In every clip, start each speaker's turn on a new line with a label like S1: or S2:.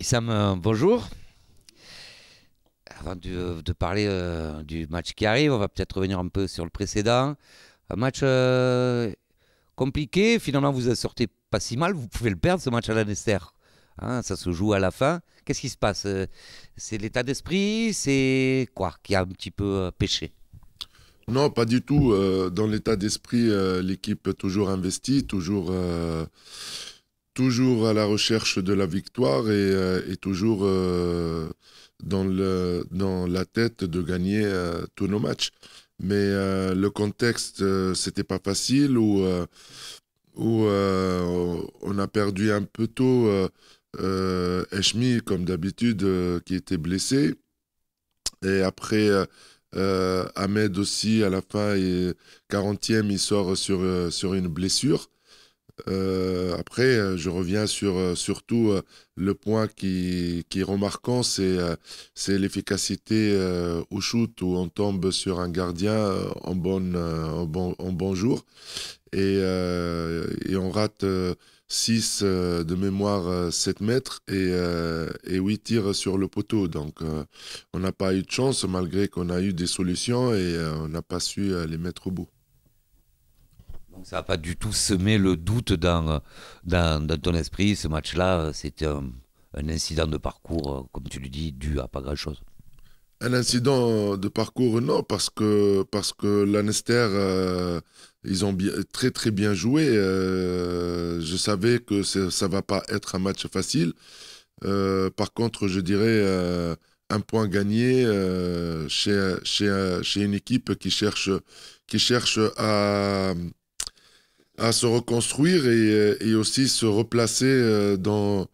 S1: Issam, bonjour. Avant de parler du match qui arrive, on va peut-être revenir un peu sur le précédent. Un match compliqué, finalement vous en sortez pas si mal, vous pouvez le perdre ce match à Lanester. Hein, ça se joue à la fin. Qu'est-ce qui se passe? C'est l'état d'esprit, c'est quoi qui a un petit peu péché?
S2: Non, pas du tout. Dans l'état d'esprit, l'équipe est toujours investie, toujours à la recherche de la victoire et toujours dans la tête de gagner tous nos matchs. Mais le contexte, c'était pas facile où on a perdu un peu tôt Eshmi, comme d'habitude, qui était blessé. Et après, Ahmed aussi, à la fin, 40e, il sort sur une blessure. Après, je reviens sur surtout le point qui est remarquant, c'est l'efficacité au shoot où on tombe sur un gardien en bon jour et on rate 6 de mémoire 7 mètres et 8 tirs sur le poteau. Donc, on n'a pas eu de chance malgré qu'on a eu des solutions et on n'a pas su les mettre au bout.
S1: Donc ça n'a pas du tout semé le doute dans ton esprit. Ce match-là, c'était un incident de parcours, comme tu le dis, dû à pas grand-chose.
S2: Un incident de parcours, non, parce que Lannister, ils ont très très bien joué. Je savais que ça va pas être un match facile. Par contre, je dirais un point gagné chez une équipe qui cherche à se reconstruire et aussi se replacer dans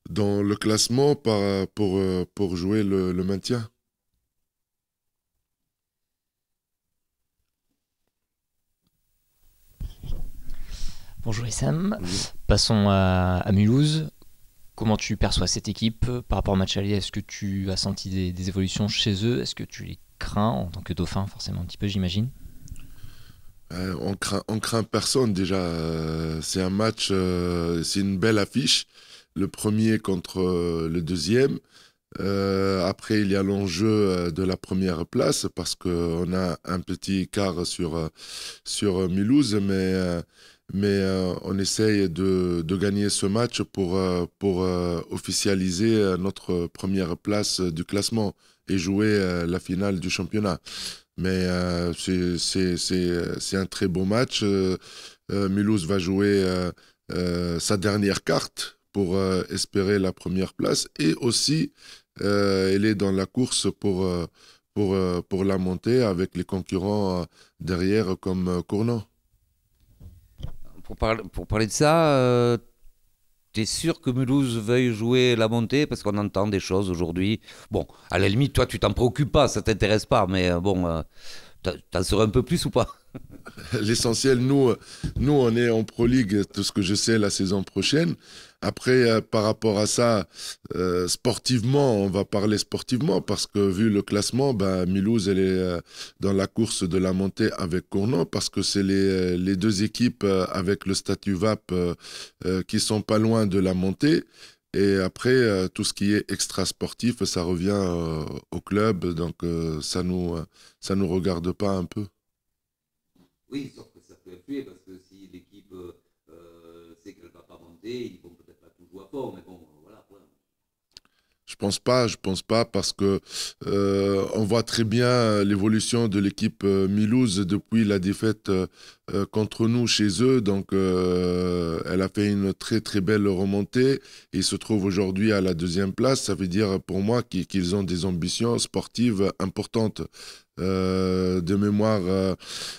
S2: le classement pour jouer le maintien.
S3: Bonjour Issam.
S1: Bonjour.
S3: Passons à Mulhouse. Comment tu perçois cette équipe par rapport au match aller? Est-ce que tu as senti des évolutions chez eux? Est-ce que tu les crains en tant que dauphin, forcément un petit peu, j'imagine?
S2: On craint personne déjà. C'est un match, c'est une belle affiche. Le premier contre le deuxième. Après, il y a l'enjeu de la première place parce qu'on a un petit écart sur Mulhouse, mais on essaye de gagner ce match pour officialiser notre première place du classement et jouer la finale du championnat. Mais c'est un très beau match. Mulhouse va jouer sa dernière carte pour espérer la première place et aussi elle est dans la course pour la montée avec les concurrents derrière comme Cournant.
S1: Pour parler de ça, t'es sûr que Mulhouse veuille jouer la montée? Parce qu'on entend des choses aujourd'hui. Bon, à la limite, toi, tu t'en préoccupes pas, ça t'intéresse pas, mais bon, t'en saurais un peu plus ou pas?
S2: L'essentiel, nous, on est en Pro League, tout ce que je sais, la saison prochaine. Après, par rapport à ça, sportivement, on va parler sportivement parce que vu le classement, ben, Mulhouse, elle est dans la course de la montée avec Cournant parce que c'est les deux équipes avec le statut VAP qui sont pas loin de la montée. Et après, tout ce qui est extra sportif, ça revient au club, donc ça nous regarde pas un peu.
S1: Oui, sauf que ça peut influer parce que si l'équipe sait qu'elle ne va pas monter, ils vont peut-être pas tout jouer à fond, mais bon, voilà. Voilà.
S2: Je pense pas parce que on voit très bien l'évolution de l'équipe Mulhouse depuis la défaite contre nous chez eux. Donc, elle a fait une très très belle remontée. Ils se trouvent aujourd'hui à la deuxième place. Ça veut dire pour moi qu'ils ont des ambitions sportives importantes. De mémoire,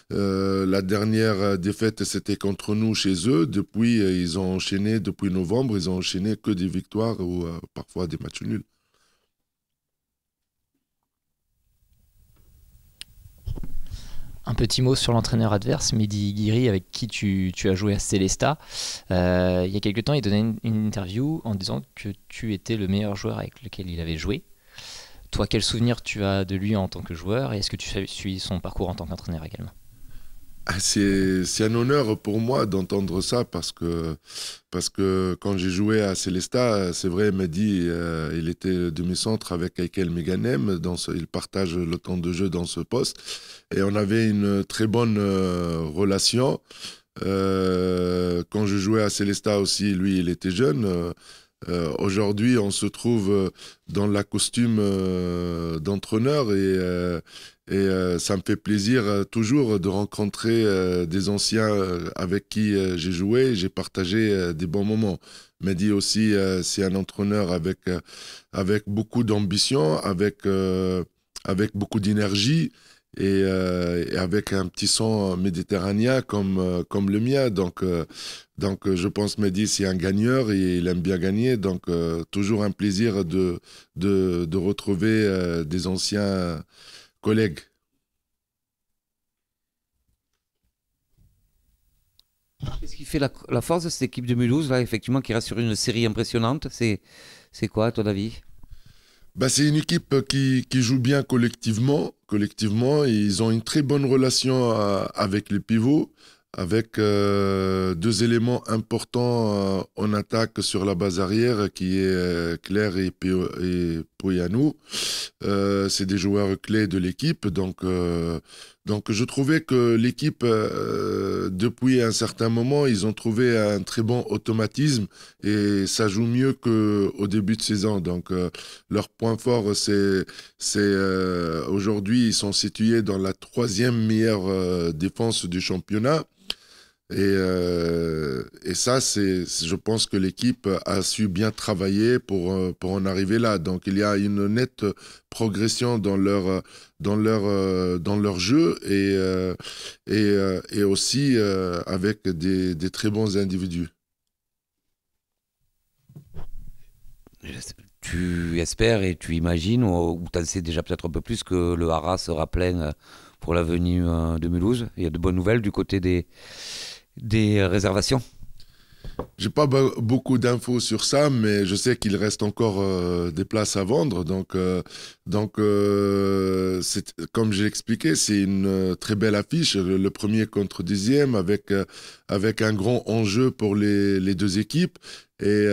S2: la dernière défaite, c'était contre nous chez eux. Depuis, ils ont enchaîné, depuis novembre, ils ont enchaîné que des victoires ou parfois des matchs nuls.
S3: Un petit mot sur l'entraîneur adverse, Mehdi Guiri, avec qui tu as joué à Célesta. Il y a quelques temps, il donnait une interview en disant que tu étais le meilleur joueur avec lequel il avait joué. Toi, quel souvenir tu as de lui en tant que joueur et est-ce que tu as suivi son parcours en tant qu'entraîneur également?
S2: C'est un honneur pour moi d'entendre ça parce que quand j'ai joué à Célestat, c'est vrai, Mehdi, il était demi-centre avec Aikel Meganem, il partage le temps de jeu dans ce poste et on avait une très bonne relation. Quand je jouais à Célestat aussi, lui, il était jeune. Aujourd'hui, on se trouve dans la costume d'entraîneur et ça me fait plaisir toujours de rencontrer des anciens avec qui j'ai joué, j'ai partagé des bons moments. Mehdi aussi, c'est un entraîneur avec beaucoup d'ambition, avec beaucoup d'énergie et avec un petit sang méditerranéen comme le mien. Donc, je pense Mehdi, c'est un gagneur et il aime bien gagner. Donc, toujours un plaisir de retrouver des anciens collègues.
S1: Qu'est-ce qui fait la force de cette équipe de Mulhouse, là, effectivement, qui reste sur une série impressionnante? C'est quoi, à ton avis?
S2: Bah, c'est une équipe qui joue bien collectivement. Collectivement, ils ont une très bonne relation avec les pivots, avec deux éléments importants en attaque sur la base arrière, qui est Claire et Poyanou. C'est des joueurs clés de l'équipe. Donc, je trouvais que l'équipe, depuis un certain moment, ils ont trouvé un très bon automatisme et ça joue mieux qu'au début de saison. Donc, leur point fort, aujourd'hui, ils sont situés dans la troisième meilleure défense du championnat. Et ça, je pense que l'équipe a su bien travailler pour en arriver là. Donc, il y a une nette progression dans leur jeu et aussi avec des très bons individus.
S1: Tu espères et tu imagines, ou tu en sais déjà peut-être un peu plus, que le Haras sera plein pour la venue de Mulhouse. Il y a de bonnes nouvelles du côté des réservations.
S2: J'ai pas beaucoup d'infos sur ça, mais je sais qu'il reste encore des places à vendre. Comme j'ai expliqué, c'est une très belle affiche. Le premier contre dixième avec un grand enjeu pour les deux équipes. Et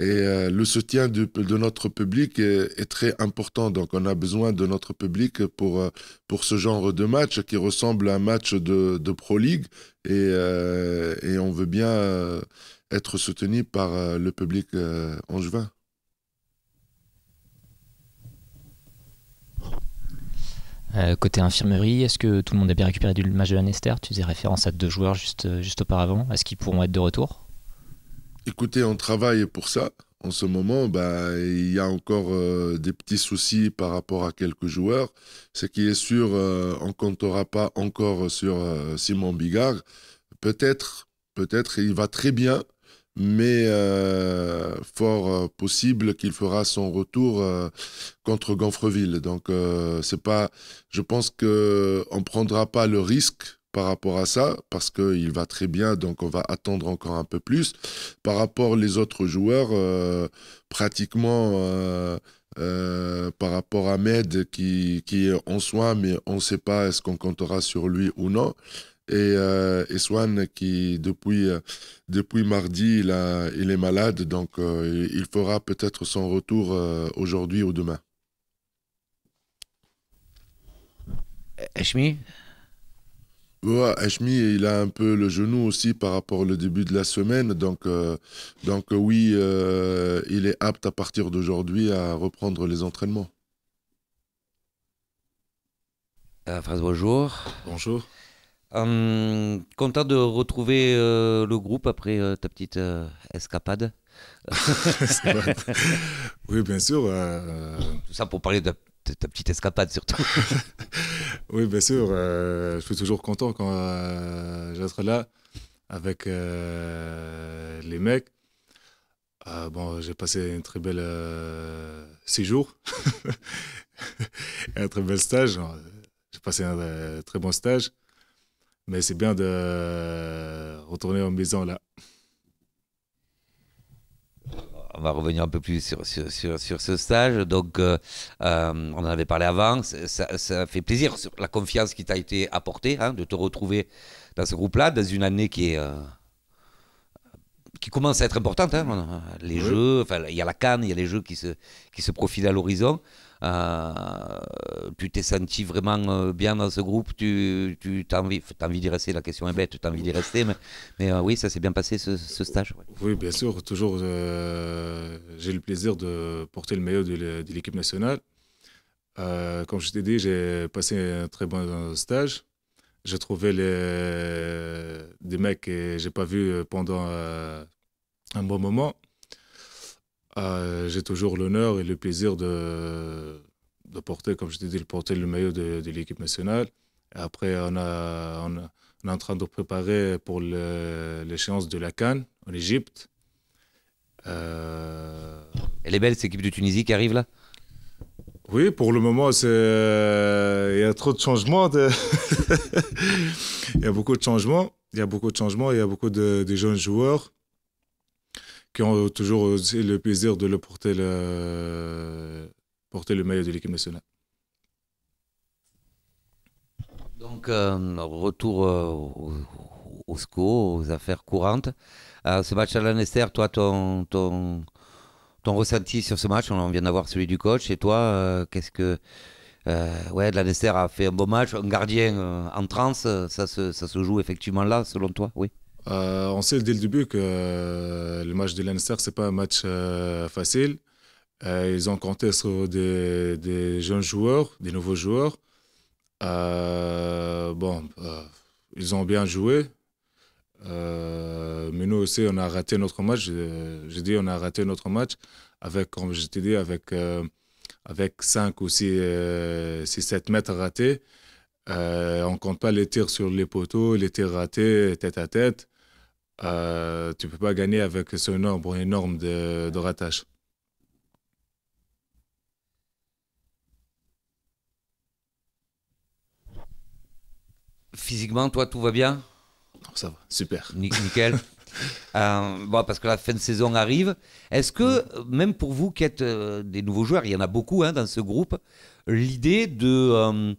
S2: le soutien de notre public est très important. Donc, on a besoin de notre public pour ce genre de match qui ressemble à un match de Pro League. Et on veut bien être soutenu par le public angevin.
S3: Côté infirmerie, est-ce que tout le monde a bien récupéré du match de Lanester? Tu faisais référence à deux joueurs juste auparavant. Est-ce qu'ils pourront être de retour?
S2: Écoutez, on travaille pour ça. En ce moment, bah, il y a encore des petits soucis par rapport à quelques joueurs. Ce qui est sûr, on ne comptera pas encore sur Simon Bigard. Peut-être, il va très bien, mais fort possible qu'il fera son retour contre Ganfreville. Donc, c'est pas, je pense qu'on ne prendra pas le risque par rapport à ça, parce qu'il va très bien, donc on va attendre encore un peu plus. Par rapport aux autres joueurs, pratiquement par rapport à Med qui est en soin, mais on ne sait pas est-ce qu'on comptera sur lui ou non. Et Swan qui depuis mardi il est malade, donc il fera peut-être son retour aujourd'hui ou demain.
S1: Eshmi?
S2: Ouais, Hashmi, il a un peu le genou aussi par rapport au début de la semaine, donc oui, il est apte à partir d'aujourd'hui à reprendre les entraînements.
S1: Phrase bonjour.
S4: Bonjour.
S1: Content de retrouver le groupe après ta petite escapade.
S4: Oui, bien sûr.
S1: Tout ça pour parler de ta petite escapade surtout.
S4: Oui, bien sûr. Je suis toujours content quand j'être là avec les mecs. Bon, j'ai passé une très belle 6 jours. Un très bel stage. J'ai passé un très bon stage. Mais c'est bien de retourner en maison là.
S1: on va revenir un peu plus sur ce stage. Donc, on en avait parlé avant. Ça fait plaisir, sur la confiance qui t'a été apportée, hein, de te retrouver dans ce groupe-là, dans une année qui commence à être importante. Hein. Les jeux, enfin, il y a la CAN, il y a les jeux qui se profilent à l'horizon. Tu t'es senti vraiment bien dans ce groupe, tu as envie d'y rester, la question est bête, tu as envie d'y rester, mais oui, ça s'est bien passé ce stage. Ouais.
S4: Oui, bien sûr, toujours j'ai le plaisir de porter le maillot de l'équipe nationale. Comme je t'ai dit, j'ai passé un très bon stage. J'ai trouvé des mecs que j'ai pas vus pendant un bon moment. J'ai toujours l'honneur et le plaisir de porter, comme je t'ai dit, de porter le maillot de l'équipe nationale. Et après, on est en train de préparer pour l'échéance de la CAN en Égypte.
S1: Elle est belle, cette équipe de Tunisie qui arrive là?
S4: Oui, pour le moment, il y a trop de changements. Il y a beaucoup de changements. Il y a beaucoup de changements. Il y a beaucoup de jeunes joueurs qui ont toujours aussi le plaisir de porter le maillot de l'équipe nationale.
S1: Donc, retour au SCO, aux affaires courantes. Ce match à Lanester, toi, ton ressenti sur ce match, on vient d'avoir celui du coach. Et toi, qu'est-ce que... ouais, Lanester a fait un bon match. Un gardien en transe, ça se joue effectivement là, selon toi, oui?
S4: On sait dès le début que le match de Lanester, ce n'est pas un match facile. Ils ont compté sur des jeunes joueurs, des nouveaux joueurs. Ils ont bien joué. Mais nous aussi, on a raté notre match. J'ai dit on a raté notre match avec, comme je t'ai dit, avec 5 ou 7 mètres ratés. On ne compte pas les tirs sur les poteaux, les tirs ratés tête à tête. Tu ne peux pas gagner avec ce nombre énorme de ratages.
S1: Physiquement, toi, tout va bien?
S4: Ça va, super.
S1: Nickel. Bon, parce que la fin de saison arrive. Est-ce que, même pour vous qui êtes des nouveaux joueurs, il y en a beaucoup hein, dans ce groupe, l'idée de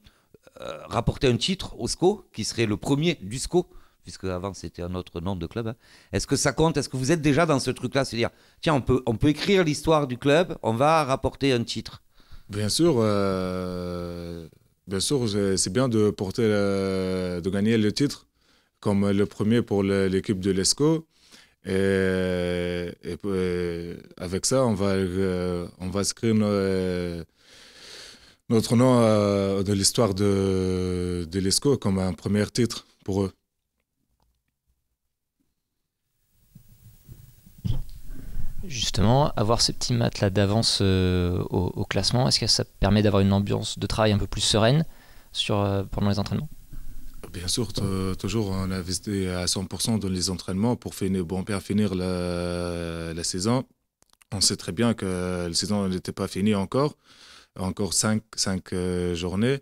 S1: rapporter un titre au SCO, qui serait le premier du SCO, puisque avant c'était un autre nom de club, hein. Est-ce que ça compte? Est-ce que vous êtes déjà dans ce truc-là? C'est-à-dire, tiens, on peut écrire l'histoire du club, on va rapporter un titre.
S4: Bien sûr, c'est bien de de gagner le titre comme le premier pour l'équipe de l'ESCO. Avec ça, on va inscrire notre nom de l'histoire de l'ESCO comme un premier titre pour eux.
S3: Justement, avoir ce petit matelas d'avance au classement, est-ce que ça permet d'avoir une ambiance de travail un peu plus sereine pendant les entraînements?
S4: Bien sûr, toujours on a investi à 100% dans les entraînements pour bien finir la saison. On sait très bien que la saison n'était pas finie encore 5 journées.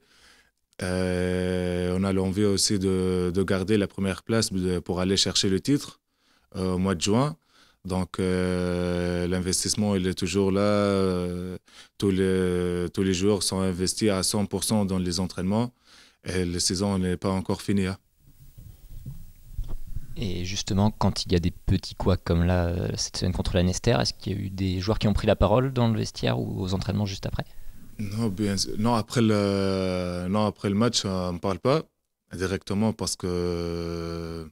S4: On a l'envie aussi de garder la première place pour aller chercher le titre au mois de juin. Donc l'investissement il est toujours là. Tous les joueurs sont investis à 100% dans les entraînements. Et la saison n'est pas encore finie. Hein.
S3: Et justement, quand il y a des petits couacs comme là, cette semaine contre la Nester, est-ce qu'il y a eu des joueurs qui ont pris la parole dans le vestiaire ou aux entraînements juste après?
S4: Non, après le match, on ne parle pas directement parce que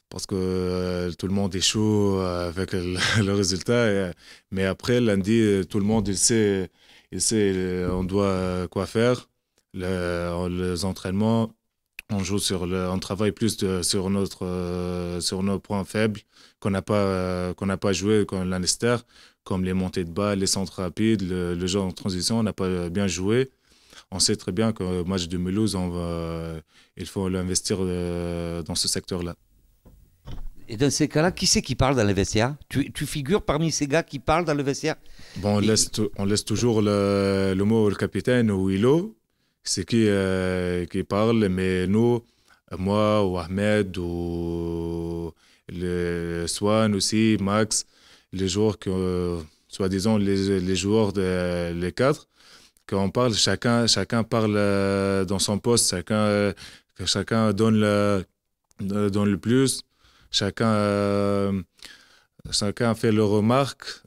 S4: tout le monde est chaud avec le résultat. Mais après, lundi, tout le monde il sait on doit quoi faire. Les entraînements, on travaille plus sur nos points faibles qu'on n'a pas joué comme Lanester, comme les montées de balles, les centres rapides, le jeu en transition, on n'a pas bien joué. On sait très bien qu'au match de Mulhouse, il faut l'investir dans ce secteur-là.
S1: Et dans ces cas-là, qui c'est qui parle dans le vestiaire? Tu figures parmi ces gars qui parlent dans le vestiaire?
S4: Bon, on laisse toujours le mot au capitaine ou Willow. C'est qui parle, mais nous, moi ou Ahmed ou le Swan aussi, Max, les joueurs, soi-disant les joueurs, les cadres, quand on parle, chacun parle dans son poste, chacun donne le plus, chacun fait leurs remarques.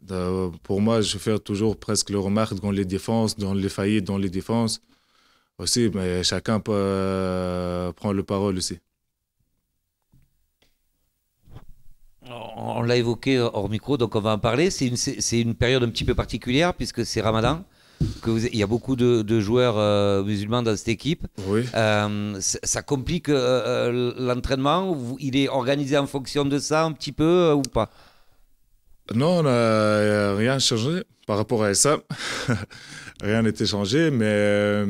S4: Pour moi, je fais toujours presque leurs remarques dans les défenses, dans les faillites, dans les défenses aussi, mais chacun prend le parole aussi.
S1: On l'a évoqué hors micro, donc on va en parler. C'est une période un petit peu particulière puisque c'est Ramadan. Il y a beaucoup de joueurs musulmans dans cette équipe.
S4: Oui.
S1: Ça complique l'entraînement. Il est organisé en fonction de ça un petit peu ou pas?
S4: Non, on n'a rien changé par rapport à ça. Rien n'était changé, mais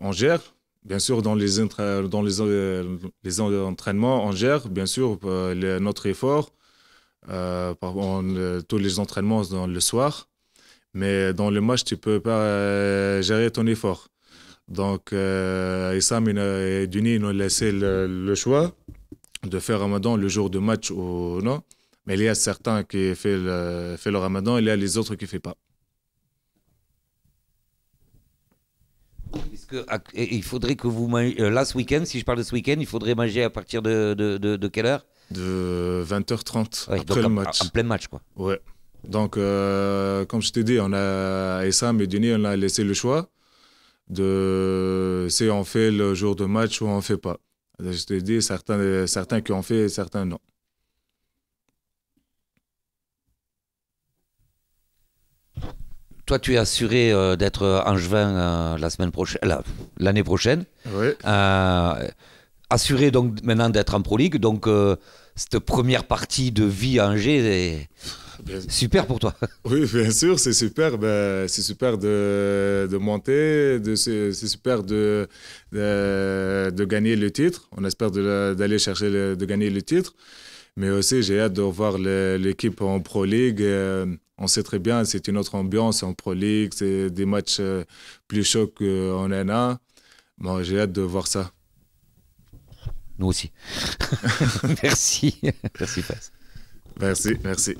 S4: on gère. Bien sûr, dans les entraînements, on gère, bien sûr, notre effort. Tous les entraînements dans le soir. Mais dans le match, tu ne peux pas gérer ton effort. Donc, Issam et Duni nous ont laissé le choix de faire Ramadan le jour de match ou non. Mais il y a certains qui font le Ramadan, il y a les autres qui ne font pas.
S1: Il faudrait que vous mangez, là ce week-end, si je parle de ce week-end, il faudrait manger à partir de quelle heure?
S4: De 20h30
S1: Ouais,
S4: après le match.
S1: En plein match, quoi.
S4: Ouais. Donc, comme je t'ai dit, on a Issam et Duni, on a laissé le choix de si on fait le jour de match ou on ne fait pas. Je t'ai dit, certains qui ont fait, certains non.
S1: Toi, tu es assuré d'être angevin l'année prochaine.
S4: Oui.
S1: Assuré donc maintenant d'être en Pro League. Donc, cette première partie de vie à Angers est super pour toi.
S4: Oui, bien sûr, c'est super. C'est super de monter, c'est super de gagner le titre. On espère d'aller chercher de gagner le titre. Mais aussi, j'ai hâte de voir l'équipe en Pro League. On sait très bien, c'est une autre ambiance en Pro League. C'est des matchs plus chauds qu'en N1. Bon, j'ai hâte de voir ça.
S1: Nous aussi. Merci. Merci, Faz.
S4: Merci.